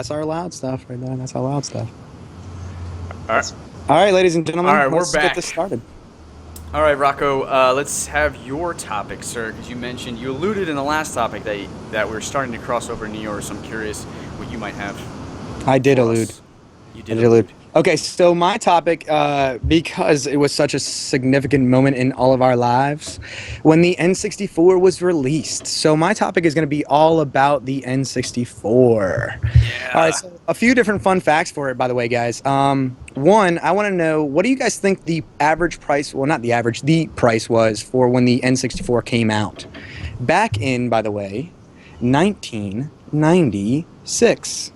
That's our loud stuff right there. That's our loud stuff. All right. All right, ladies and gentlemen. All right, let's we're back. get this started. All right, Rocco. Let's have your topic, sir, because you alluded in the last topic that we're starting to cross over into yours. So I'm curious what you might have. I did allude. You did allude. Okay, so my topic, because it was such a significant moment in all of our lives, when the N64 was released. So my topic is going to be all about the N64. Yeah. All right, so a few different fun facts for it, by the way, guys. One, I want to know, what do you guys think the average price, well, not the average, the price was for when the N64 came out? Back in, by the way, 1996.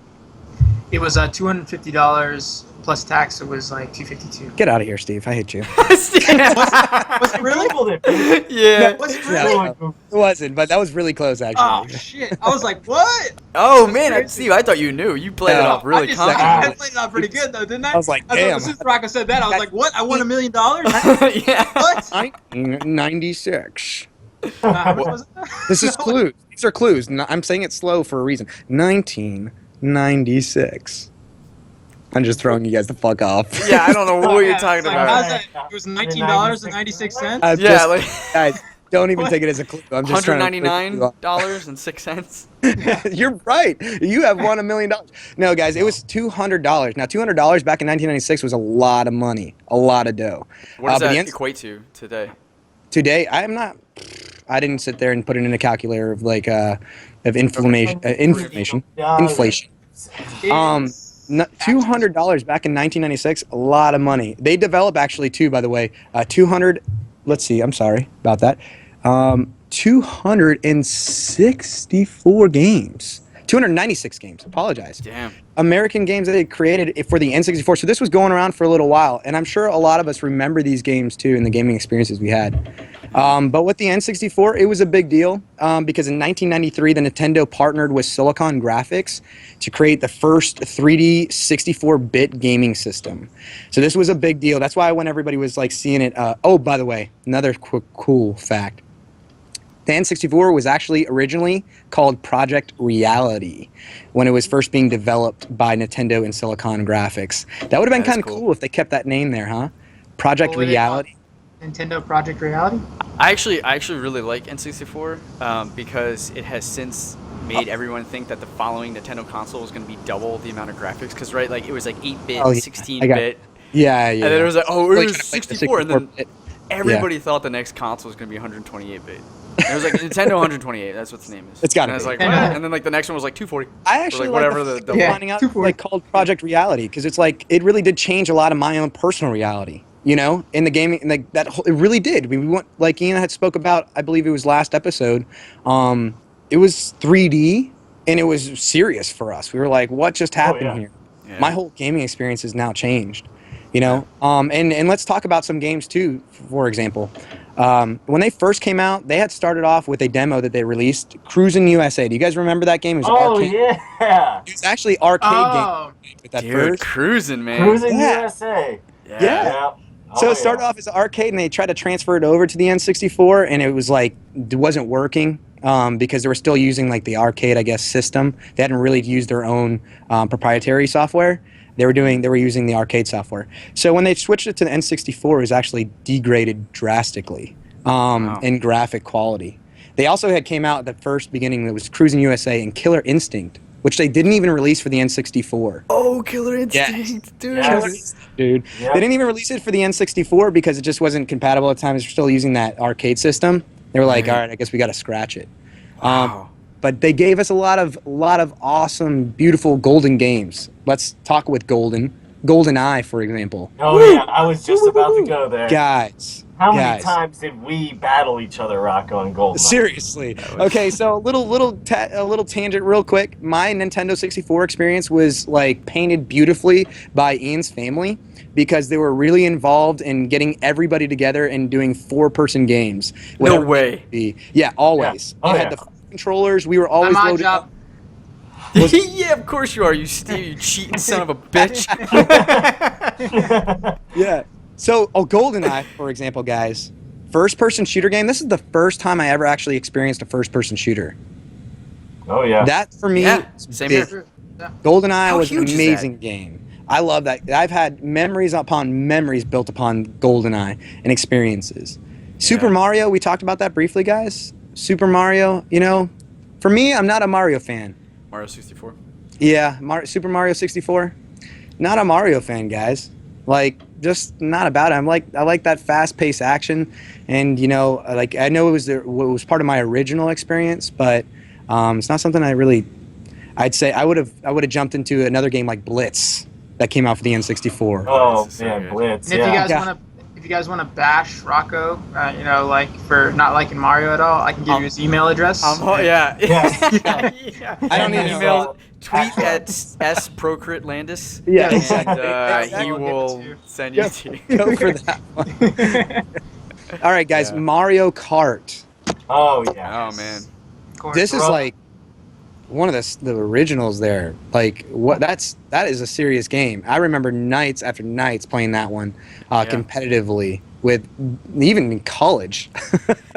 It was $250 plus tax. It was like $252. Get out of here, Steve. I hate you. Was it really? Yeah. Was it really? No, it wasn't, but that was really close, actually. Oh shit! I was like, what? Oh man, Steve, I thought you knew. You played it off really I confidently. played it off pretty good though, didn't I? I was like, damn. As soon as Rocco said that, I was like, what? I won $1 million? Yeah. What? 1996. How much was it? This is clues. These are clues. I'm saying it slow for a reason. 1996. I'm just throwing you guys the fuck off. Yeah, I don't know what you're talking Like, about. how's that? It was $19.96. Guys, don't even take it as a clue. I'm just trying to $199.06. You're right. You have won $1 million. No, guys, it was $200. Now, $200 back in 1996 was a lot of money, a lot of dough. What does that equate to today? Today, I didn't sit there and put it in a calculator of like of inflation. $200 back in 1996, a lot of money. They develop actually too, by the way, 200. Let's see. I'm sorry about that. 264 games. 296 games. Apologize. Damn. American games that they created for the N64. So this was going around for a little while, and I'm sure a lot of us remember these games too and the gaming experiences we had. But with the N64, it was a big deal because in 1993, the Nintendo partnered with Silicon Graphics to create the first 3D 64-bit gaming system. So this was a big deal. That's why when everybody was like seeing it. Oh, by the way, another cool fact. The N64 was actually originally called Project Reality when it was first being developed by Nintendo and Silicon Graphics. That would have been kind of cool if they kept that name there, huh? Project Reality. Nintendo Project Reality? I actually really like N64 because it has since made everyone think that the following Nintendo console was going to be double the amount of graphics. Because, right, like it was like 8-bit, 16-bit. Yeah. And then it was like, oh, it was 64. And then 64-bit. everybody thought the next console was going to be 128-bit. It was like Nintendo 128. That's what the name is. It's got to be. I was like, what? And then like the next one was like 240. I actually like whatever the finding out 240. like called Project Reality because it's like it really did change a lot of my own personal reality. You know, in the gaming, like that, it really did. We went like Ian had spoke about. I believe it was last episode. It was 3D and it was serious for us. We were like, what just happened here? Yeah. My whole gaming experience has now changed. You know, and let's talk about some games too. For example, when they first came out, they had started off with a demo that they released, Cruisin' USA. Do you guys remember that game? It was arcade. Yeah. It was actually arcade game. With that Dude, Cruisin', man. Cruisin' USA. Yeah. So it started off as an arcade, and they tried to transfer it over to the N64, and it was like it wasn't working because they were still using like the arcade, I guess, system. They hadn't really used their own proprietary software. They were using the arcade software. So when they switched it to the N64, it was actually degraded drastically in graphic quality. They also had came out at the first beginning that was Cruisin' USA and Killer Instinct, which they didn't even release for the N64. Oh, Killer Instinct, dude. Yes. Dude. Yep. They didn't even release it for the N64 because it just wasn't compatible at the time. They were still using that arcade system. They were like, all right, I guess we got to scratch it. Wow. But they gave us a lot of awesome, beautiful golden games. Let's talk with GoldenEye, for example. Oh, yeah, I was just about to go there. Guys. How many times did we battle each other, Rocco and GoldenEye? Seriously. Okay, so a little tangent real quick. My Nintendo 64 experience was like painted beautifully by Ian's family because they were really involved in getting everybody together and doing 4-person games. No way. Yeah, always. Yeah. They had the controllers. We were always my loaded job. up. Yeah, of course you are, you Steve, you cheating son of a bitch. Yeah. So, GoldenEye, for example, guys, first-person shooter game. This is the first time I ever actually experienced a first-person shooter. Oh, yeah. That, for me, Yeah, same here. GoldenEye How was an huge is that? amazing game. I love that. I've had memories upon memories built upon GoldenEye and experiences. Super Yeah. Mario, we talked about that briefly, guys. Super Mario, for me, I'm not a Mario fan. Mario 64. Yeah, Super Mario 64, not a Mario fan, guys. Like, just not about it. I like that fast-paced action, and like I know it was part of my original experience, but it's not something I'd say I would have jumped into another game like Blitz that came out for the N64. Oh Blitz is so man, good. Blitz. And if you Yeah. guys if you guys want to bash Rocco, like for not liking Mario at all, I can give you his email address. Yeah. Yeah. Yeah. I don't need email. Tweet Excellent. at sprocritlandis. Yeah, Yeah, exactly. And Exactly. he I'll give it will to you. send you Yeah. to. Go for that one. All right, guys. Yeah. Mario Kart. Oh yeah. Oh man. Of course. This is Bro. like one of the originals there. Like that is a serious game. I remember nights after nights playing that one competitively with even in college.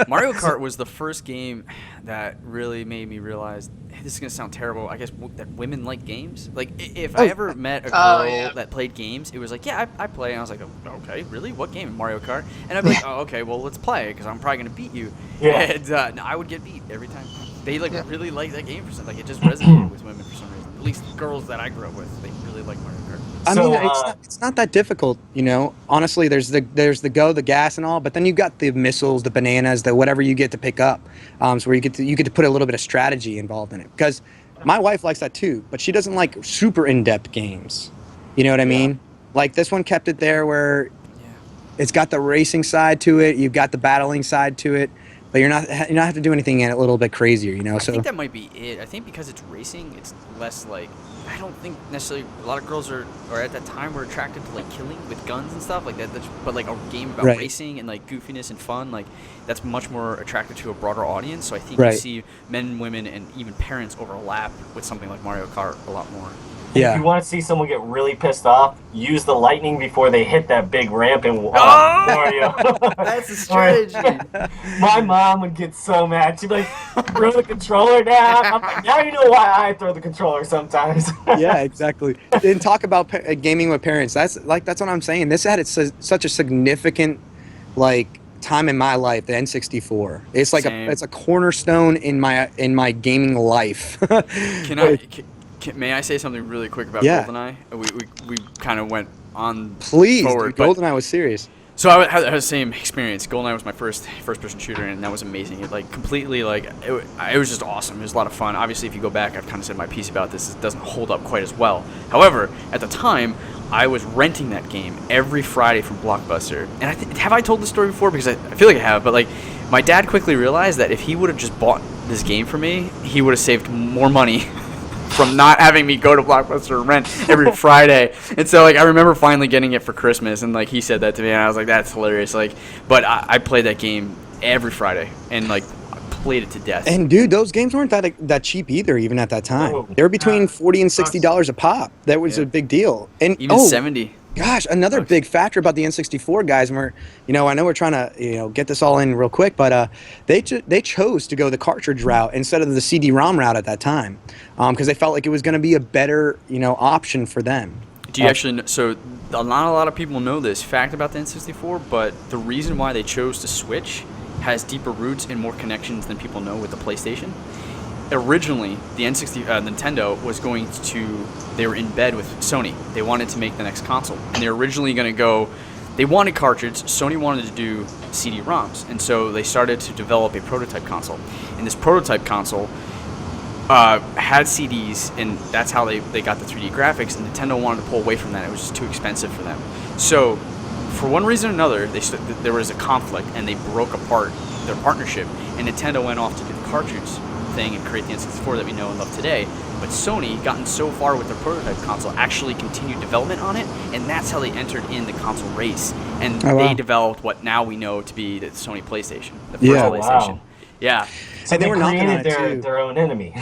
Mario Kart was the first game that really made me realize this is gonna sound terrible. I guess that women like games. Like if I ever met a girl that played games, it was like, yeah, I play, and I was like, oh, okay, really? What game? Mario Kart? And I'd be like, oh, okay, well, let's play because I'm probably gonna beat you. Yeah. And no, I would get beat every time. They really like that game for some. Like it just resonated with women for some reason. At least girls that I grew up with, they really like Mario Kart. I So, mean, it's not that difficult, Honestly, there's the gas and all, but then you got the missiles, the bananas, the whatever you get to pick up. So where you get to put a little bit of strategy involved in it. Because my wife likes that too, but she doesn't like super in-depth games. You know what I mean? Like this one kept it there where it's got the racing side to it, you've got the battling side to it, but you're not have to do anything in it a little bit crazier, I So think that might be it. I think because it's racing, it's less like. I don't think necessarily a lot of girls are at that time were attracted to like killing with guns and stuff like that. But like a game about racing and like goofiness and fun, like that's much more attractive to a broader audience. So I think you see men, women, and even parents overlap with something like Mario Kart a lot more. yeah. If you want to see someone get really pissed off, use the lightning before they hit that big ramp in Mario. That's a strategy. My mom would get so mad. She'd be like, throw the controller down. I'm like, now you know why I throw the controller sometimes. Yeah, exactly. And talk about gaming with parents. That's what I'm saying. This had such a significant time in my life. The N64. It's like it's a cornerstone in my gaming life. May I say something really quick about Yeah. GoldenEye? We kind of went on Please, forward. dude, GoldenEye was serious. So I had the same experience. GoldenEye was my first-person shooter, and that was amazing. It completely it was just awesome. It was a lot of fun. Obviously, if you go back, I've kind of said my piece about this. It doesn't hold up quite as well. However, at the time, I was renting that game every Friday from Blockbuster. And have I told this story before? Because I feel like I have. But my dad quickly realized that if he would have just bought this game for me, he would have saved more money from not having me go to Blockbuster and rent every Friday. And so I remember finally getting it for Christmas, and he said that to me, and I was like, that's hilarious. But I played that game every Friday and played it to death. And dude, those games weren't that cheap either, even at that time. Oh. They were between $40 and $60 a pop. That was a big deal. And Even 70. Gosh, another big factor about the N64 guys, and I know we're trying to get this all in real quick, but they chose to go the cartridge route instead of the CD-ROM route at that time, because they felt like it was going to be a better option for them. Do you actually know, so not a lot of people know this fact about the N64, but the reason why they chose to switch has deeper roots and more connections than people know with the PlayStation. Originally, the Nintendo was going to, they were in bed with Sony. They wanted to make the next console. And they were originally going to go, they wanted cartridge, Sony wanted to do CD-ROMs. And so they started to develop a prototype console. And this prototype console had CDs, and that's how they got the 3D graphics. And Nintendo wanted to pull away from that. It was just too expensive for them. So for one reason or another, there was a conflict, and they broke apart their partnership. And Nintendo went off to do the cartridge thing and create the N64 that we know and love today. But Sony, gotten so far with their prototype console, actually continued development on it, and that's how they entered in the console race. And they developed what now we know to be the Sony PlayStation, the first PlayStation. Wow. Yeah. So And they were knocking on created it, too. their own enemy.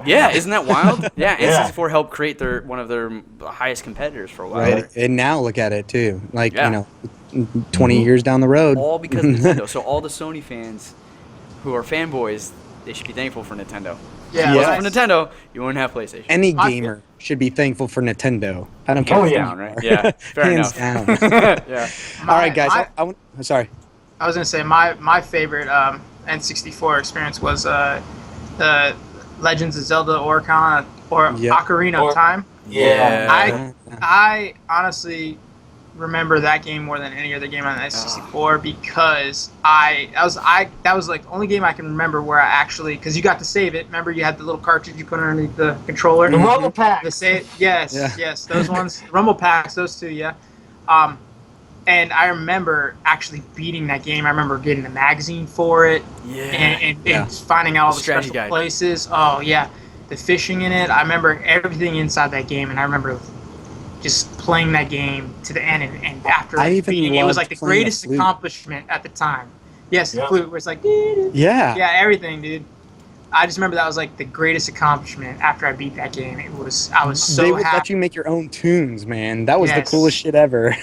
Yeah, isn't that wild? Yeah, Yeah. N64 helped create one of their highest competitors for a while. Right, and now look at it too. 20 Mm-hmm. years down the road. All because of Nintendo. So all the Sony fans who are fanboys, they should be thankful for Nintendo. Yeah, If it wasn't nice. for Nintendo, you wouldn't have PlayStation. Any My gamer should be thankful for Nintendo. I don't care. Oh, who yeah. you Right? are. Yeah, fair Hands enough. down. Yeah. All right, guys. My- Sorry. I was gonna say my favorite N64 experience was the Legends of Zelda Ocarina Yep. Ocarina of Time. Yeah. I honestly remember that game more than any other game on the N64 because that was like the only game I can remember where I actually, because you got to save it. Remember, you had the little cartridge you put underneath the controller. The Rumble Pack. The save, yes, Yeah. yes, those ones, Rumble Packs, those two, yeah. And I remember actually beating that game. I remember getting the magazine for it and finding out all the strategy special guide. places. Oh yeah, the fishing in it. I remember everything inside that game, and I remember just playing that game to the end. And after I even beating it, was loved like the playing the greatest flute. accomplishment at the time. Yes, the Yep. flute, where it's like Yeah. yeah, everything, dude. I just remember that was like the greatest accomplishment after I beat that game. I was so They would happy. let you make your own tunes, man. That was the Yes. coolest shit ever.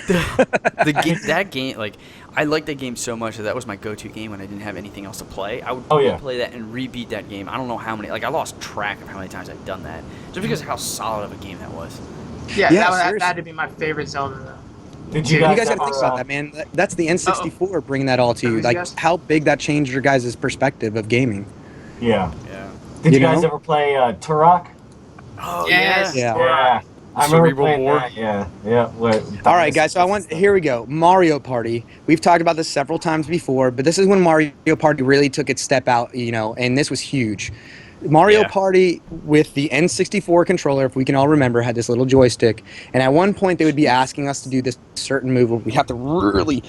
That game, like, I liked that game so much that was my go-to game when I didn't have anything else to play. I would Oh, yeah. play that and rebeat that game. I don't know how many. Like, I lost track of how many times I've done that, just because of how solid of a game that was. Yeah, Yeah, that seriously. had to be my favorite Zelda though. Did You guys got to ever, think about that, man. That's the N64 bringing that all to you. Who's Like, guys? how big that changed your guys' perspective of gaming. Yeah. Yeah. Did You you guys know? ever play Turok? Oh Yes. Yeah. Yeah. I remember Cerebral playing Bore. that. Yeah. Yeah. All right, guys. So here we go. Mario Party. We've talked about this several times before, but this is when Mario Party really took its step out, and this was huge. Mario Yeah. Party with the N64 controller, if we can all remember, had this little joystick, and at one point they would be asking us to do this certain move where we have to really,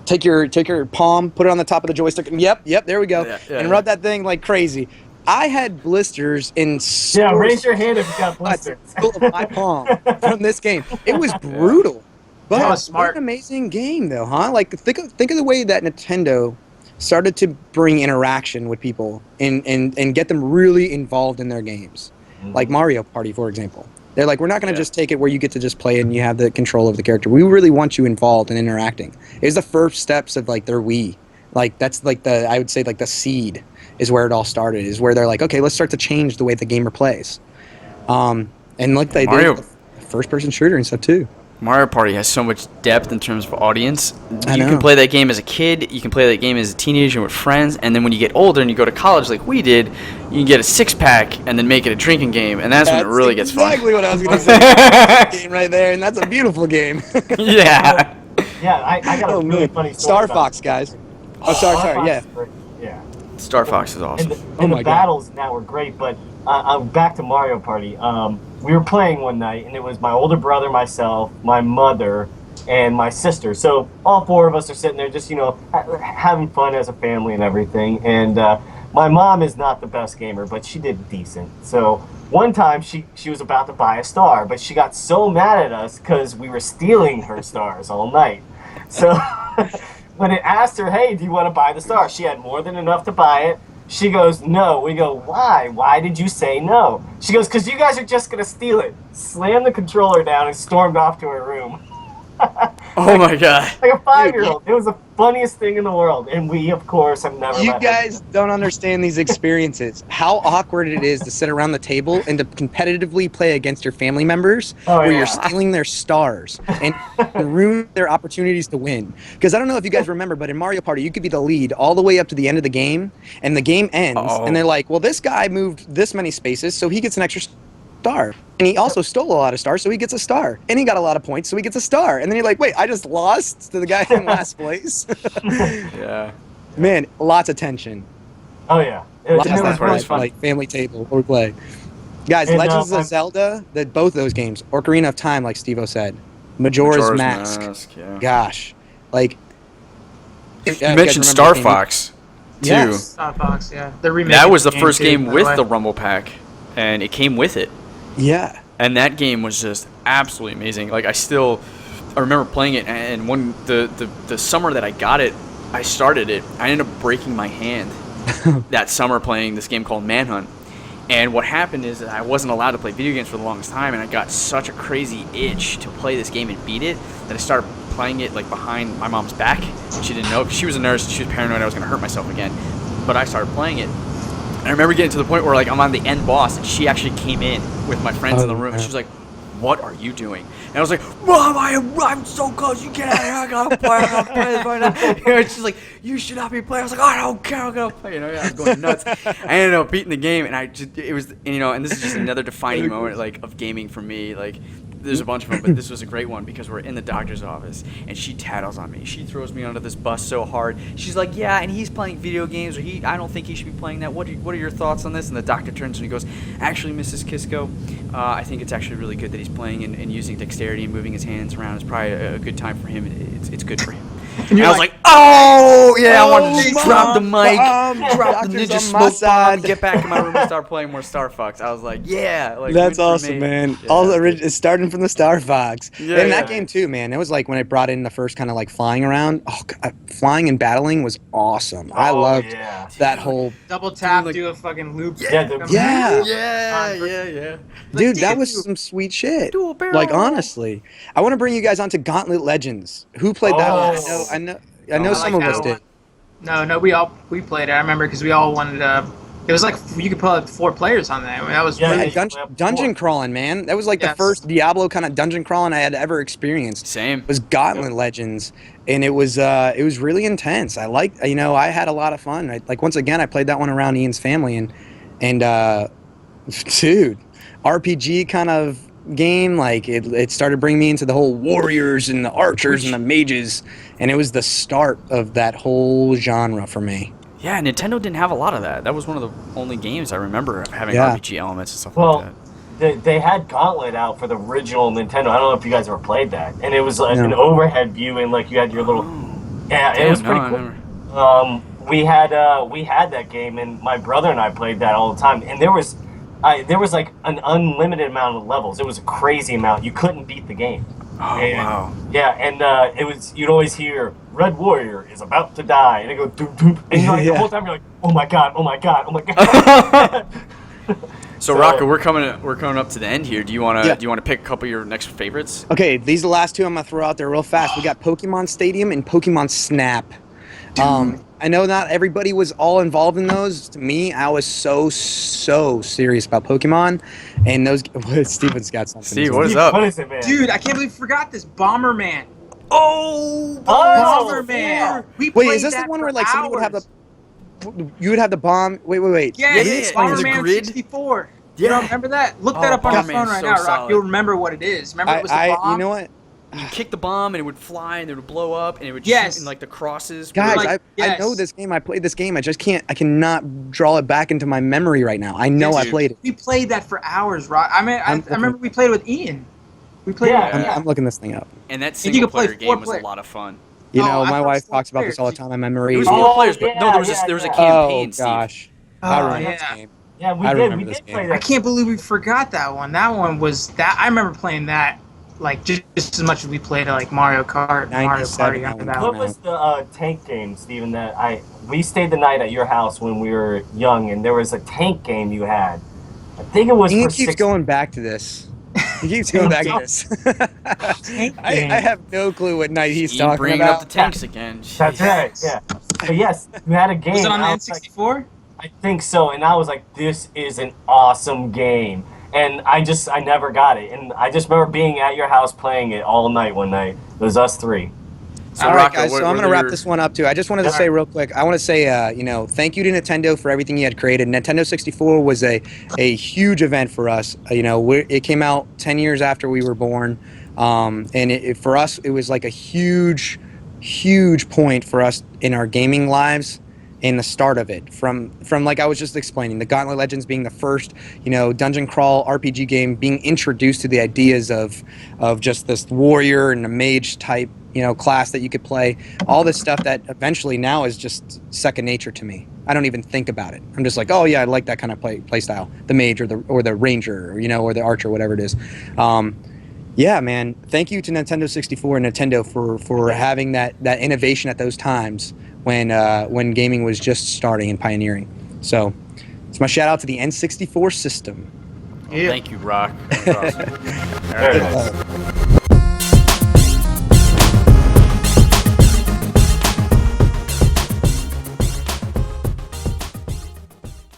take your palm, put it on the top of the joystick, and yep, there we go, and rub that thing like crazy. I had blisters in Yeah. Raise your hand if you got blisters. of my palm from this game. It was brutal, but That was what smart. an amazing game, though, huh? Like think of the way that Nintendo started to bring interaction with people and get them really involved in their games, like Mario Party, for example. They're like, we're not going to just take it where you get to just play and you have the control of the character. We really want you involved and interacting. It's the first steps of like their Wii. Like that's like I would say like the seed is where it all started. Is where they're like, okay, let's start to change the way the gamer plays. And like they Mario- did first-person shooter and stuff too. Mario Party has so much depth in terms of audience. I You know. can play that game as a kid, you can play that game as a teenager with friends, and then when you get older and you go to college like we did, you can get a six-pack and then make it a drinking game, and that's when it really gets fun. Exactly what I was going to say. That's a game right there, and that's a beautiful game. Yeah. Yeah. I got a Oh really man, funny story. Star about Fox, guys. Oh, sorry, yeah. Yeah. Star Fox is awesome. And my the God. battles now were great, but I'm back to Mario Party. We were playing one night, and it was my older brother, myself, my mother, and my sister. So all four of us are sitting there just, having fun as a family and everything. And my mom is not the best gamer, but she did decent. So one time she was about to buy a star, but she got so mad at us because we were stealing her stars all night. So when it asked her, hey, do you want to buy the star? She had more than enough to buy it. She goes, no. We go, why? Why did you say no? She goes, because you guys are just going to steal it. Slammed the controller down and stormed off to her room. Oh my god. Like a 5-year-old. It was the funniest thing in the world. And we, of course, have never You let her guys don't understand these experiences. How awkward it is to sit around the table and to competitively play against your family members Oh, where yeah. you're stealing their stars and ruin their opportunities to win. Because I don't know if you guys remember, but in Mario Party, you could be the lead all the way up to the end of the game, and the game ends, and they're like, well, this guy moved this many spaces, so he gets an extra star. And he also stole a lot of stars, so he gets a star. And he got a lot of points, so he gets a star. And then you're like, wait, I just lost to the guy in last place? Yeah. Man, lots of tension. Oh, yeah. Lots It of was that part really is fun. like family table where we play. Guys, And, Legends I'm- of Zelda, both those games, Ocarina of Time, like Steve-O said, Majora's Mask. Yeah. Gosh, like You mentioned Star Fox, too. Yes. Star Fox, yeah. The remake. That of was the game first too, game by with way. the Rumble Pack, and it came with it. Yeah. And that game was just absolutely amazing. Like I remember playing it, and when the summer that I got it, I started it. I ended up breaking my hand that summer playing this game called Manhunt. And what happened is that I wasn't allowed to play video games for the longest time, and I got such a crazy itch to play this game and beat it that I started playing it like behind my mom's back. She didn't know because she was a nurse and she was paranoid I was going to hurt myself again. But I started playing it, I remember getting to the point where like I'm on the end boss, and she actually came in with my friends in the room, and she was like, "What are you doing?" And I was like, "Mom, I'm so close. You get out of here. I gotta play this right now." You know, and she's like, "You should not be playing." I was like, "I don't care. I'm gonna play." You know, I was going nuts. I ended up beating the game, and it was, you know, and this is just another defining moment like of gaming for me. Like, there's a bunch of them, but this was a great one because we're in the doctor's office, and she tattles on me. She throws me onto this bus so hard. She's like, "Yeah, and he's playing video games, or I don't think he should be playing that. What are your thoughts on this?" And the doctor turns and he goes, "Actually, Mrs. Kisco, I think it's actually really good that he's playing and using dexterity and moving his hands around. It's probably a good time for him. It's good for him." And I was like, "Oh yeah!" I wanted to just drop the mic, drop the ninja smoke bomb, and get back in my room and start playing more Star Fox. I was like, "Yeah, like, that's win for awesome, me." man. Yeah, All it's starting from the Star Fox. Yeah, and that yeah. game too, man. It was like when I brought in the first kind of like flying around. Oh, God, flying and battling was awesome. I loved that whole. Double tap, like- do a fucking loop. Yeah, Yeah. Dude, that was some sweet shit. Do a barrel Like roll. honestly, I want to bring you guys onto Gauntlet Legends. Who played that one? Oh. I know I some like of us that did. one. No, we played it. I remember because we all wanted. It was like you could put like 4 players on that. That was Yeah, really yeah. Dungeon crawling, man. That was like the Yes. first Diablo kind of dungeon crawling I had ever experienced. Same. Was Gauntlet Legends, and it was really intense. I had a lot of fun. Like once again, I played that one around Ian's family, and dude, RPG kind of game. Like it started bringing me into the whole warriors and the archers and the mages, and it was the start of that whole genre for me. Yeah, Nintendo didn't have a lot of that. That was one of the only games I remember of having Yeah. RPG elements and stuff Well, like that. they had Gauntlet out for the original Nintendo. I don't know if you guys ever played that. And it was like No. an overhead view, and like you had your little. Yeah, it Damn, was no, pretty I cool. never- We had that game, and my brother and I played that all the time. And there was like an unlimited amount of levels. It was a crazy amount. You couldn't beat the game. Oh, And- wow. Yeah, and it was, you'd always hear Red Warrior is about to die, and it go doop doop, and you're like, Yeah. the whole time you're like, oh my god, oh my god, oh my god. So Rocco, we're coming up to the end here. Do you wanna Yeah. pick a couple of your next favorites? Okay, these are the last two I'm gonna throw out there real fast. We got Pokemon Stadium and Pokemon Snap. I know not everybody was all involved in those. To me, I was so serious about Pokemon, and those. Steven's got something. Steve, what is What up? is it, man? Dude, I can't believe we forgot this Bomberman. Oh, Bomberman. We Wait, played is this the that one for where like somebody would have hours. you would have the bomb? Wait. Yeah, Yeah, it's yeah, the Bomberman grid. 64. Yeah. You don't remember that? Look that Oh, up on your Bomberman's phone right so now, Rock. solid. You'll remember what it is. Remember it was a bomb? You know what, You kick the bomb and it would fly and it would blow up and it would Yes. shoot in like the crosses. guys? like, I yes. know this game. I played this game. I just can't. I cannot draw it back into my memory right now. I know I Dude. played it. We played that for hours, Rock. I mean, I I'm remember we played with Ian. We played Yeah. with I'm looking this thing up. And that And you single could play player 4 game was a players. lot of fun. You Oh, know, I my thought wife it was talks about this all the time. My memory. It was Oh, four players, but no, yeah, there was a yeah. campaign. Oh Steve. gosh, I Oh, remember yeah. this game. Yeah, we I did remember this play game. that. I can't believe we forgot that one. That one was that. I remember playing that like just as much as we played like Mario Kart, Mario 97, Party that after one. that What one. was the tank game, Steven, that we stayed the night at your house when we were young, and there was a tank game you had. I think it was He for keeps 6 going back to this. He keeps going back to this. Tank I game. have no clue what night he's Steve talking bringing about. up the tanks again. That's Jeez. right, yeah. But yes, you had a game. Was it on the I was like, N64? I think so, and I was like, this is an awesome game. And I never got it. And I just remember being at your house playing it all night one night. It was us 3. So All right, Rocco, guys. what So I'm were gonna wrap your- this one up too. I just wanted to say real quick. I want to say, thank you to Nintendo for everything you had created. Nintendo 64 was a huge event for us. It came out 10 years after we were born, and for us, it was like a huge point for us in our gaming lives. In the start of it, from like I was just explaining, the Gauntlet Legends being the first, dungeon crawl RPG game, being introduced to the ideas of just this warrior and a mage type, class that you could play. All this stuff that eventually now is just second nature to me. I don't even think about it. I'm just like, oh yeah, I like that kind of play style, the mage or the ranger, or the archer, whatever it is. Yeah, man. Thank you to Nintendo 64 and Nintendo for having that innovation at those times when gaming was just starting and pioneering. So it's my shout out to the N64 system. Yeah. Thank you, Rock. That was awesome. All Very right. nice.